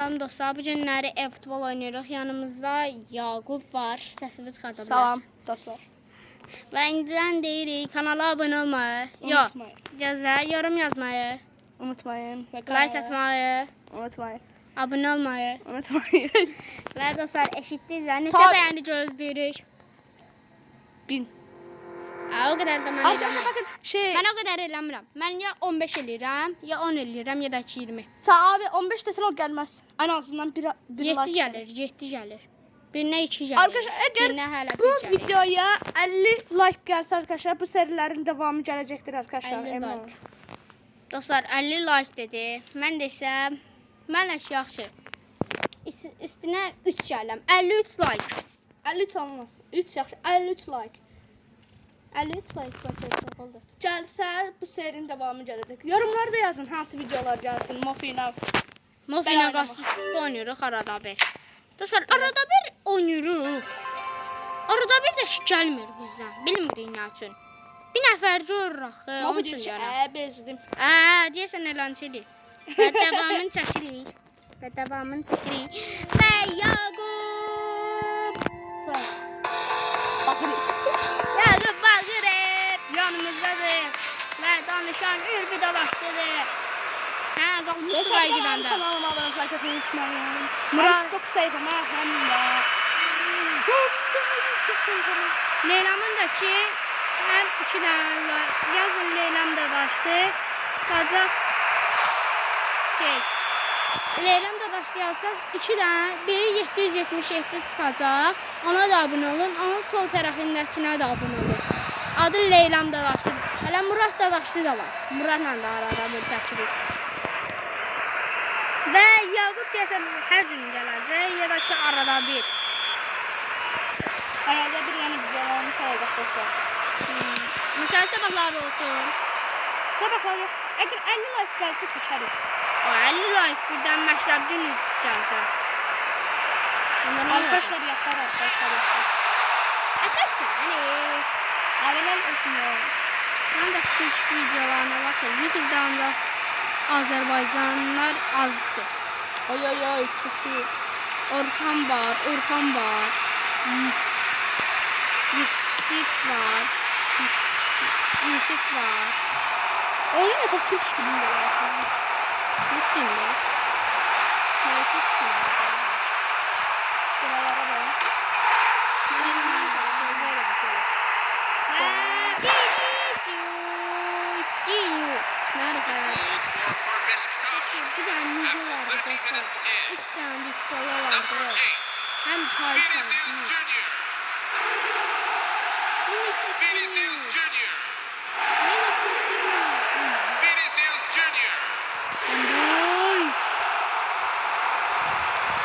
Salam dostlar, bu günləri e-futbol oynuyoruz. Yanımızda Yaqub var. Səsini çıxarda Salam bilərsiniz. dostlar. Və indidən deyirik, kanala abunə olmayı, Unutmayın. yorum yazmayı, Unutmayın. like atmayı, Unutmayın. abunə olmayı. Unutmayın. Və dostlar, eşitdiniz ya, neçə Tabii. bəyəni gözləyirik. 1000. O qədər də mən Arkadaşlar eləmirəm. bakın şey. Mən o qədər eləmirəm. Mən ya 15 eləyirəm, ya 10 eləyirəm, ya da 20. Abi 15 desen o gelmez. En azından bir 7 like gəlir, 7 gəlir. Birinə 2 gəlir. Arkadaşlar birinə eğer hələ bu 1 gəlir. videoya 50 like gelse arkadaşlar bu serilerin devamı gelecektir arkadaşlar. 50 emin like. olun. Dostlar 50 like dedi. Mən desəm, mən də yaxşı. Üstünə 3 gələm. 53 like. 53 olmaz. 3 yaxşı. 53 like. 53 like qaçırıq oldu. Gelse bu serinin devamı gelecek. Yorumlarda yazın hansı videolar gelsin. Mofina. Mofina Ben qasıqda oynuyoruz arada bir. Dostlar arada bir oynuyoruz. Arada bir də gəlmir bizdən. Bilmirik nə üçün. Bir nəfər görür axı. Onun Mofi üçün deyir ki, gələm. bezdim. Deyəsən elənceli. Və davamını çəkirik. Və davamını çəkirik. Və Yaqub. Sonra. Bakın. Yaqub Bağırov yanımızdadır. Və danışan ürkü dalaşdıdır. Qalmışdı qayıdan da. Kanalıma abone olmayı, like atmayı unutmayın. Murat- Ben TikTok sayfama hem de YouTube sayfama. Leylamın da ki, həm 2 dənə yazın Leylam da daşdı. Çıxacaq. Leylam da daşdı yazsaz 2 dənə, biri 777 çıxacaq. Ona da abunə olun. Onun sol tərəfindəkinə də abunə olun. Adı Leylam da daşdı. Hələ Murat da daşdı da var. Muratla da arada bir çəkirik. Və Yaqub deyəsən hər gün gələcək, ya da ki arada bir. Arada bir yani videolarımı sayacak dostlar. Məsələn, sabahlar olsun. Sabahlar yok. Eğer 50 like gelse çekerim. O 50 like birdən məktəb günü gəlsə. Ondan Arkadaşlar yapar arkadaşlar yapar. Arkadaşlar, hani Abone olsun. mən də Türk videolarına baxıram. YouTube'dan da Azərbaycanlılar az çıxır. Oy oy oy çok iyi. Orxan var. Yusuf var. Yusuf var. Öyle mi? Çok Türk dilinde var. Rus dilli. Evet Türk dilinde. Buralara bak. Vinicius Junior. Nerede? Bir tane müze vardı dostlar. 3 tane de sola vardı. Hem çay çaldı. Vinicius Junior.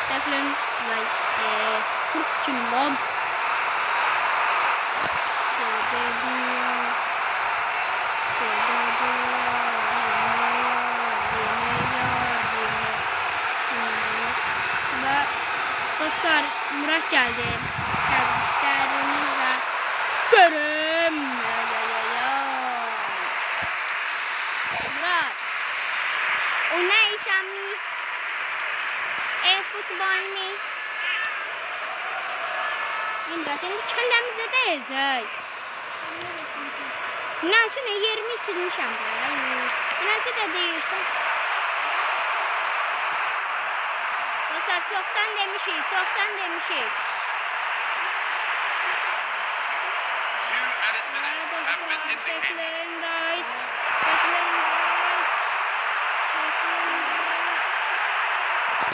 Declan Rice. Kurt kim lan? Ve dostlar Murat geldi. Tebriklərinizlə görüm. Murat. O neysen mi? E-futbol mi? Murat indi kəlləmizə dəyəcək. Nəsə nə yerimi silmişəm. Nəsə də deyirsən. Dostlar çoxdan demişik.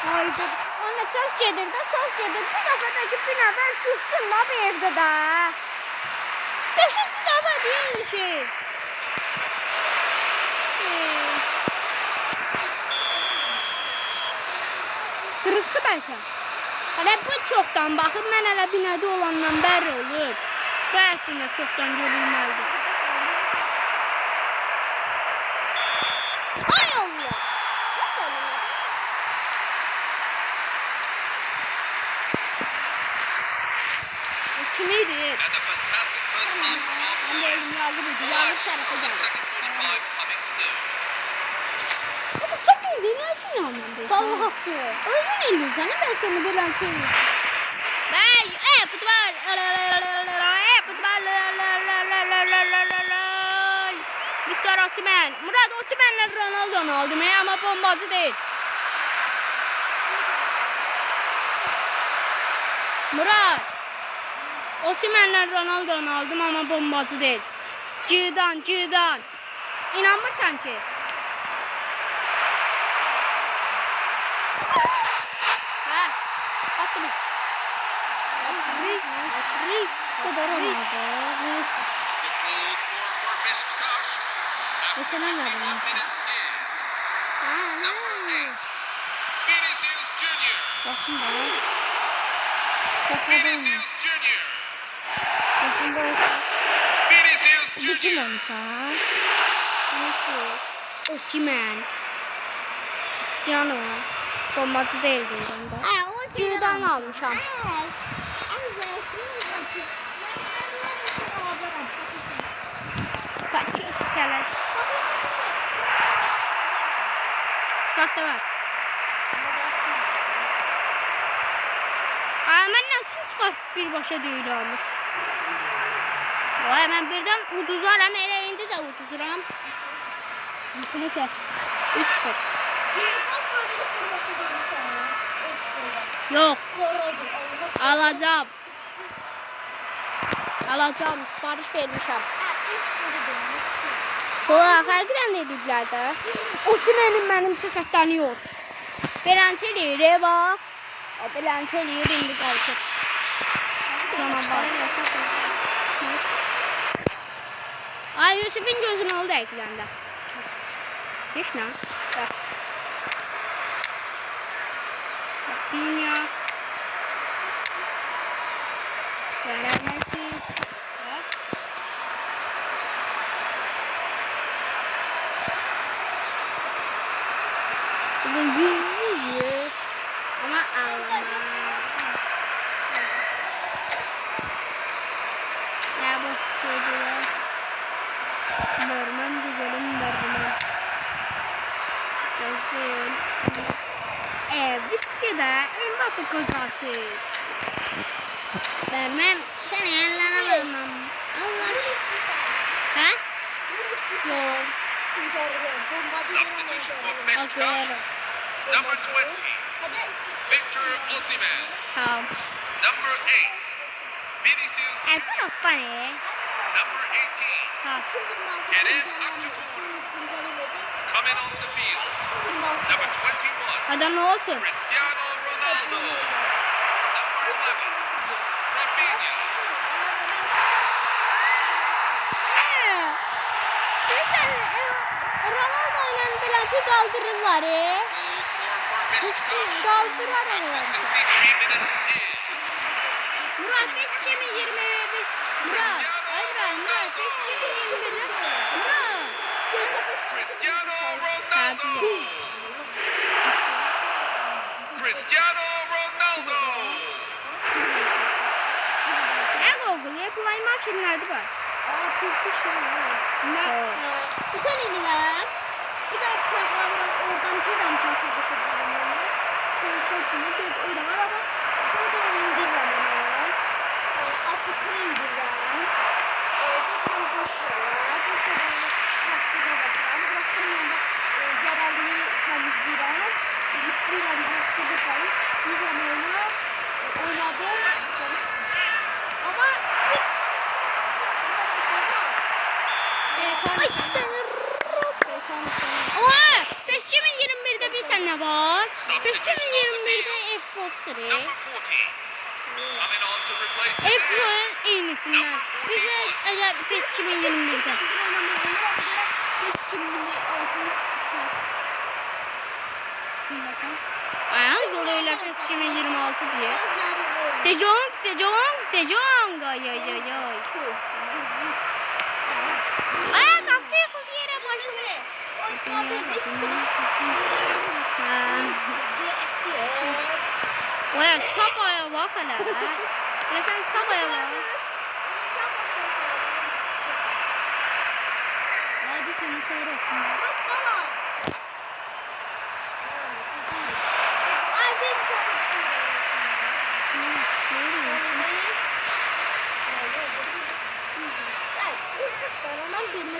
Haydi. Ona söz gedir də, Bir dəfə də ki, bir nəfər sussun da bir yerdə də. 5-ci dəfə deyilmişik. Qırıqdı bəlkə. Hələ bu çoxdan baxıb, mən hələ binədə olandan bəri olur. Bu əslində çoxdan görülməlidir. Ay Allah! Kimiydi? Ben de elimi aldım. Yanlış tarafa geldim. Ama çok iyi Dedin özün yanındır. Allah haqqı. Özün eləyirsən, bəlkə onu belən çevirir. Bəy, futbol. Victor Osimhen. Murad Osimhen'le Ronaldo'nu aldım ama bombacı değil. Murad. Osimhen'le Ronaldo'nu aldım ama bombacı değil. Cıdan. İnanmırsan ki. Ha. Attım. Kadar olmadı. Yetenem var bunun. Bakın da. Sakladım. Bakın da. Bu kim olmuş ha? Osimhen. Cristiano. Bombacı değildi onda. Cüdan almışam. Paket gələr. Çıxart da var. Mən nəsin çıxart birbaşa deyilmiş. Vay, mən birdən uduzaram, elə indi də uduzuram. İçinə çək. 3 skor. Yox. Alacağım. Sipariş vermişəm. Sonra fərqdən də ediblər də. Osimhenin mənim sakatlanıyor. Beləncə eləyir, bax. O beləncə eləyir, indi qalxır. Canavar. Ay, Yusuf'un gözünü oldu ekləndə. Heç nə? Bax. Pinha. Messi. Bu yüzüyor. Ama alma. Ne bu şeyler? Vermem güzelim vermem. Gözlüğüm. Bir şey de Mbappe kokası. Vermem. Sen ellerine vermem. Allah. Ha? Yok. Substitution for Beşiktaş. Number 20, Victor Osimhen. Tamam. Number 8, Vinicius. Tarafta ne? Number 18, Ha. Kerem Aktürkoğlu. Coming on the field. Number 21, Hadi ne olsun? Cristiano Ronaldo. Number 11, Rafinha. Sen Ronaldo ile bilanço kaldırırlar Goal scored for Beşiktaş. Kaldırar onu. 63 minutes in. Murat Besçe mi 21? Murat. Hayır Murat Besçe mi 21? Murat. Cristiano Ronaldo. Cristiano Ronaldo. Ne oldu? Yapılan maç günlerdi var. Bu sen eliler. Bir daha programdan oradan çiğdem takip edeceğim. Konuşuyorsunuz. Bir oyda var ama bir de indirmem. Apıkı indirmem. Zaten koşuyorlar. Koşuyorlar. Koşuyorlar. Bırakırım da zararlı temizliyorum. Bitliyorum. Koşuyorlar. Bir zamanla oynadım. Sonra çıktım. Ama Besçe mi 21'de bir sen ne var? Besçe mi 21'de F-Ball çıkarır? Number 40, coming on to replace him. F-Ball'ın en iyisinden. Bize eğer Besçe mi 21'de. Ayağın zoruyla Besçe mi 26 diye. De Jong. Ay. Kapsaya koy yere başladı. Oya sabaya bak hele. Ya sen sabaya bak. Hadi seni seyrek.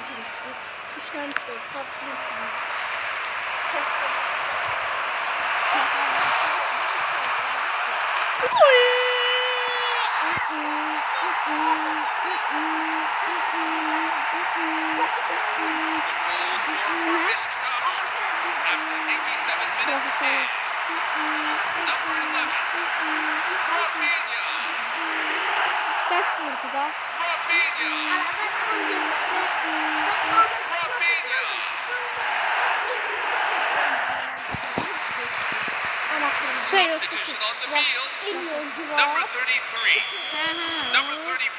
girmişti. Dışlamıştı. Karşısına çıkmış. Çekti. Sakal. Ders vurdu da. Süper Substitution on the field. En iyi oyuncu Number var. 33. Number 34.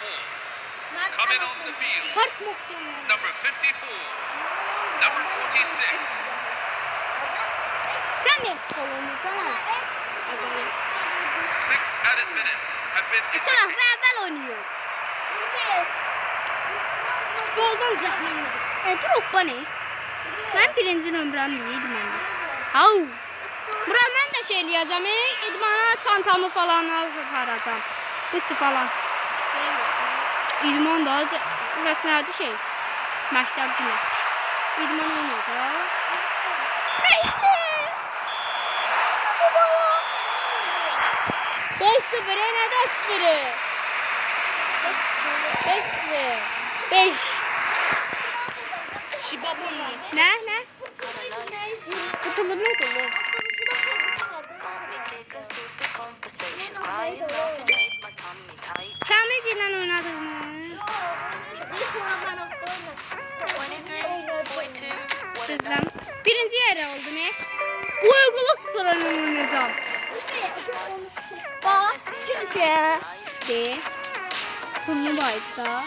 Coming on the field. Fark muhtemelen. Number 54. Number 46. Sen de kolunursana. 6 added minutes have been Geçen hafta effective. evvel oynuyor. Futboldan zəhmlidir. Drogba ne? Mən birinci nömrəm neydim məndə? Au! Bura mən də şey eləyəcəm. İdmana çantamı falan aparacam. Bütçü falan. İdman da burası nədir şey? Məktəb günü. İdman oynayacaq. Neyse! 5-0 nədə çıxırıq? 5-0. 5. Nə? Tutulur ne dolu? Kamil ilə oynadım mı? Kızım. Birinci yere oldu ne? Uyguluk sıranı oynayacağım. Bak. Çünkü. De. Kurnu baydı da.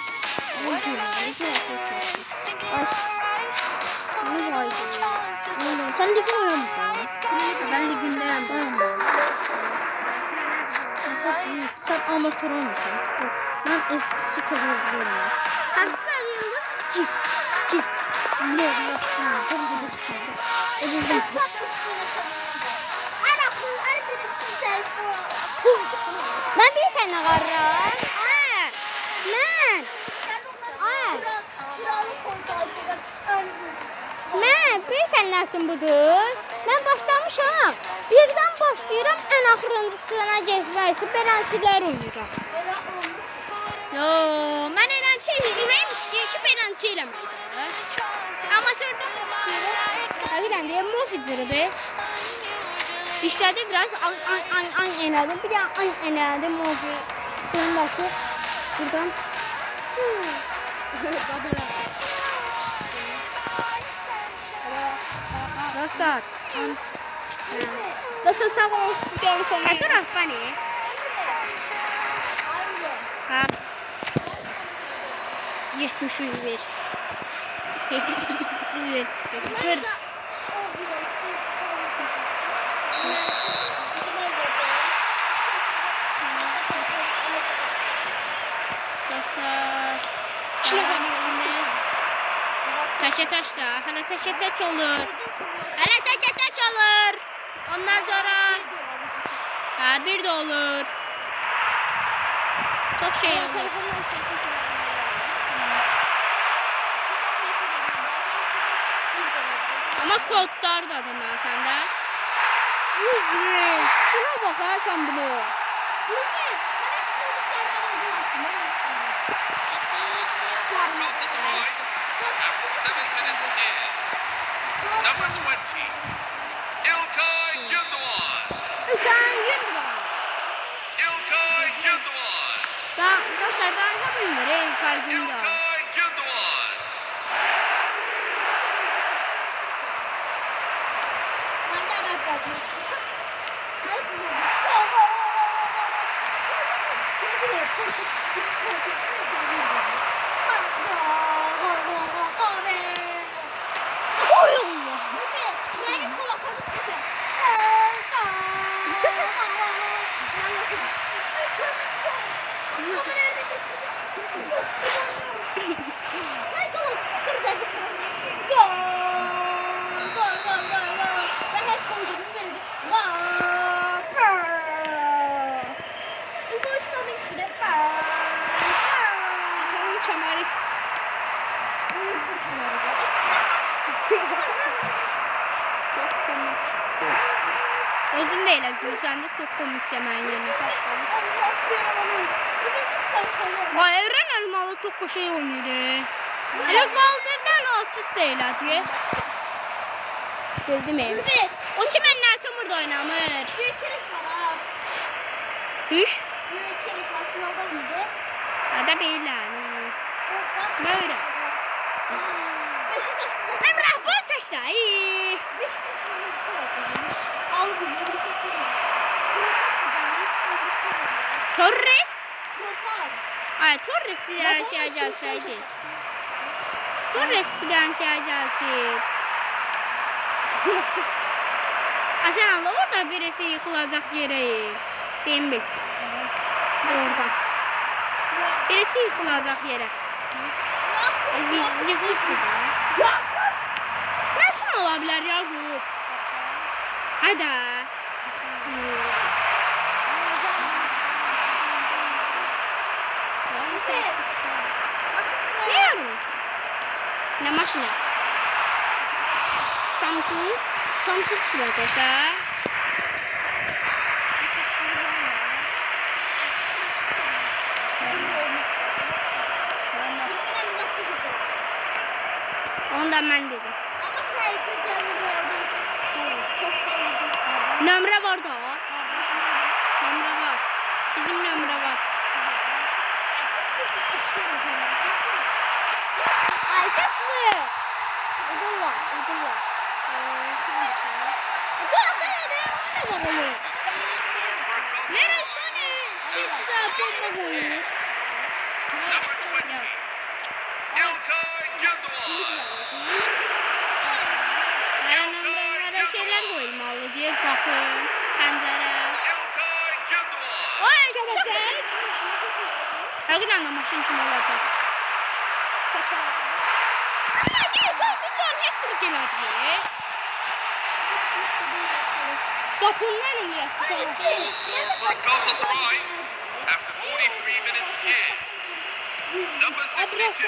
Ne baydı? Sen ligin oynamayacaksın. Ben liginden sen amatör olmuşsun. Ben eski kadar güzelim. Süper yıldız. Cil. Ne yapıyorsun? Çok güzel kısaldı. Özür Ben bir sene varım. Mən bilirsən nəsin budur? Mən başlamışam. Birdən başlayıram ən axırıncısına getmək üçün beləncilər oynayacağam. Yo, mən eləncə ürəyim istəyir ki, beləncə eləmək. Amatördə həqiqətən deyə moficiridir. İşlədi biraz ay elədim. Bir də ay elədim mofi. Burundakı buradan. Dostlar. Dostlar sağ olun. Videonun sonuna Kaç tarafta ne? Ha. 70 ver. 70 ver. Kır. Dostlar. Taşa taşla. Hala taşa taş olur. Hala taşa taş olur. Ondan sonra bir de olur. Çok şey olur. Ama kodlar da ben sende. Üzreç. Şuna bak ha sen bunu. Number 20, İlkay Gündoğan. Dostlar ben ne bilmiyorum İlkay Gündoğan. İlkay Gündoğan. Özün de elə gülsən də çox komikdir mənim yerimə. Vay, Evren Elmalı çox qoşa oynayır. Elə qaldırdan asist da elədi. Bildim ev. O Şimən Nelson burada oynamır. Hüş? Ada beyler. Böyle. Emrah bu taşla. Torres. Ay Torres bir daha şey gelseydi. Torres bir daha şey gelsin. Asen Allah orada birisi yıkılacak yere. Dembil. Orada. Birisi yıkılacak yere. Yıkıldı da. Nasıl olabilir ya bu? Hadi. Ne yapıyorsun? Ne maşına? Samsung sürecekse. Ondan ben dedim. Nömre var da. Nömre var. Bizim nömre var. Ay kaçlı. Ödül var. Çok sen ödül. Neresi ne? Git de bomba Number 20. İlkay Gündoğan. Nömrelere şeyler koymalı diye bakın. Pencere. İlkay Gündoğan. Oy çok güzel. Hakikaten de maşın kim olacak? Ama gel koltuktan hep geldi. Kapının önüne Goal scored for Galatasaray after 43 minutes in. Number 62.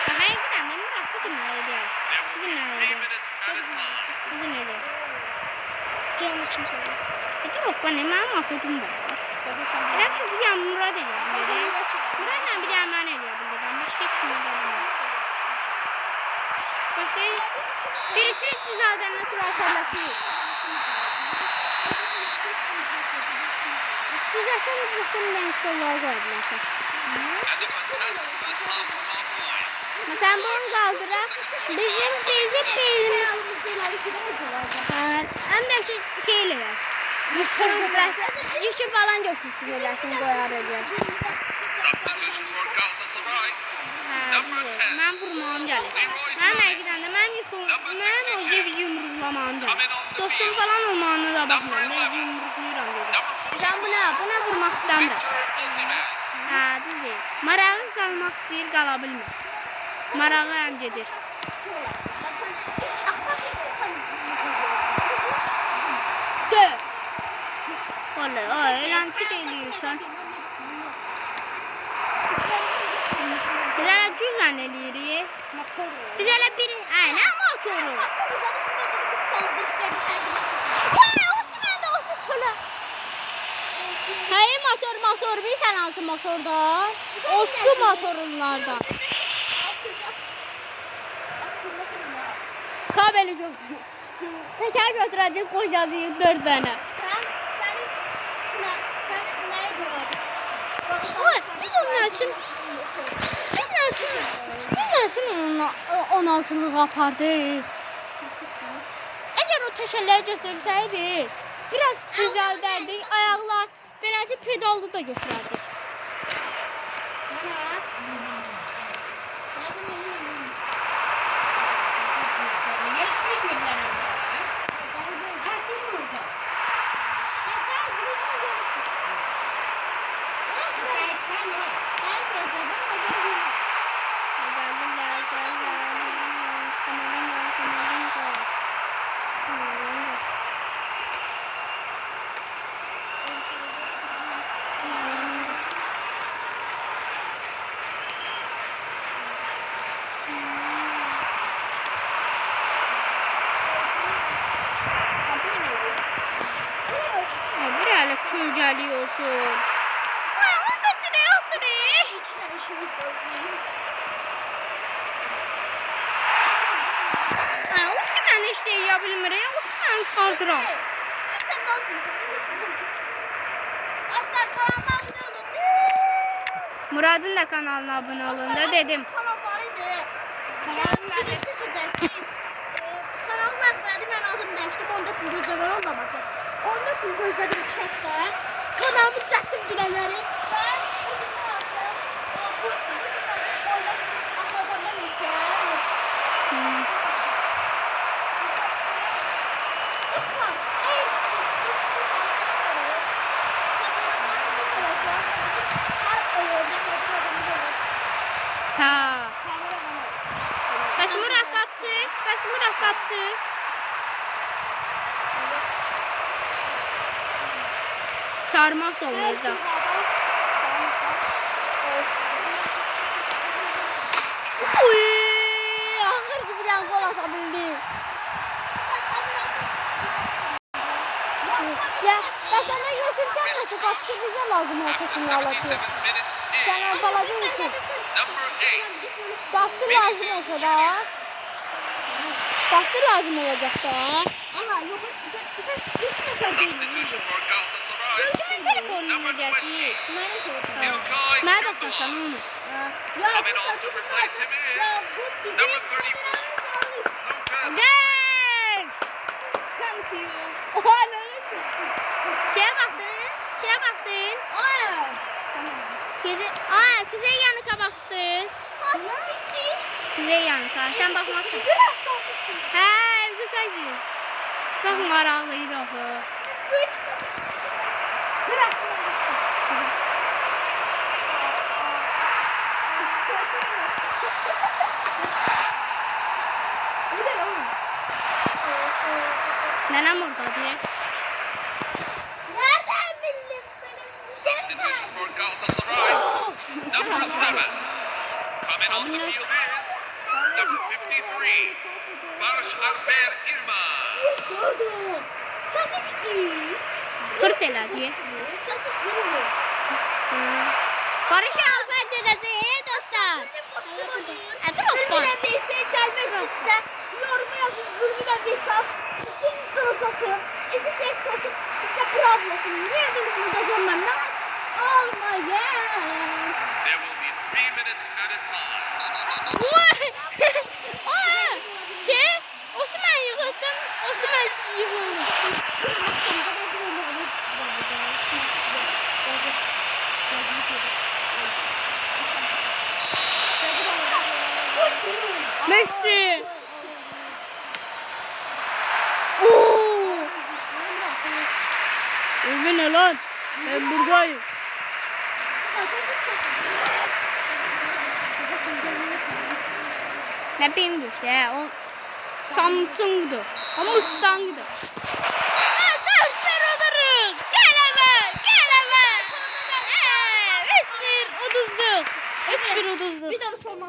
Hakikaten de bıraktı ki nerede? There will be 3 minutes at a time. Bugün öyle. Canlı kim söylüyor? Peki yok bana hemen mahvedum var. Ben çünkü yağmura da geldim. Buradan bir daha ne diyebilirim? Başka hiçbir şey yapamam. Başka birisi zaten nasıl aşağılaşıyor. Düzelsin ben stollara koyabilirim. And a fantastic first half from our boys. Mesela bunu kaldırak. Bizim benim. Hem de şeyle var. Yuşu falan götürsün eləsin koyar ediyor. Substitution for Galatasaray. Number 10. Ben vurmağım gəlir. Mən əqidən də mən o gibi yumruqlamağım gəlir. Dostum falan olmağına da baxmam da yumruqlayıram dedim. Number 40. Sən buna vurmaq istəmirəm. Victor Osimhen. Hə, düzdür. Marağı qalmaq istəyir, qala bilmir. Marağı həm gedir. Vallahi eğlence de ediyorsan. Biz hele cüzdan eləyirik. Biz hele bir... Ay, nə motoru? O sinədə oldu çölə. Hayır motor bilsən hansı motorda? O su motorunlardan. Kabeli görsün. Teker götürəcək qoyacağıq 4 dənə. Biz ne için onunla 16'lığı apardıq? Eğer o tekerleri götürseydik, biraz düzəldərdik, ayaqlar, beləcə pedallı da götürərdik. geliyorsun. Orada direkt. İçine işimiz var. Osman işte yapabilmir. Osman çıkardıram. Sen ne yapıyorsun? Aslan kanalına abone olun. Murad'ın da kanalına abone olun da dedim. Kanal var idi. Kanalın kanalın azladı ben adım değiştim. 14 gün gözlemem olmamak. 14 gün gözledim çekte. Kanalımı çektim direnleri. Ben uzun yaptım. Bu oynak atladığımda neyse. Aslan en kuşku karşısları. Kameralarımız olacak. Her oyunda kameralarımız olacak. Ha. Kameralar. Bəs Murat qapçı. Çağırmaq da olmayacaq. Uy! Ağır gibi bir gol ata bildi. Ya ben sana göstereceğim nasıl kapçı bize lazım olsa şimdi 77 alacak. minutes in. Sen balacı mısın? Number 8. Kapçı lazım olsa da. Qapçı lazım olacaq da. Allah yok sen Substitution for Galatasaray. Kimin telefonuna gəldi? Benim telefonum. İlkay Mən də Gündoğan. tapsam onu. Ya Coming bu on to sakın replace him is ya bu bizim number 34, kameramız almış. Lucas. Gel! Thank you. Oha ne Şeye baxdın? Şeye baxdın? Ay. Sana. Kuzey yanıka baxdın. Tatil bitti. Kuzey yanıka. Sən baxmaqsın. Biraz kalmıştım. Hə, güzel. Çox maraqlıydı axı. Biraz Nənəm oradadır. Nereden bildin benim? Substitution for Galatasaray. Number 7. Coming on the field is number 53, Barış Alper Yılmaz. Gördüm. Ses içti. Fırt elədi. Ses içti. Barış Alper dedəcək, dostlar. Ülbüden Veysel gelmek size. Yorumu yazın. Ülbüden Veysel. İstesiz tanışasın. İstesiz efsasın. İste bravolasın. Niye de bunu da zamanla? Olmayan. There will be 3 minutes at a time. Osman yıxıldın. Osman yıxıldı. Messi. Ölme ne lan? Ben buradayım. Ne bileyim işte o Samsung'du. O Mustang'dı. Ha, dört bir alırım. Gel hemen. 3-1 uduzduk. 3-1 uduzduk. Bir daha sonra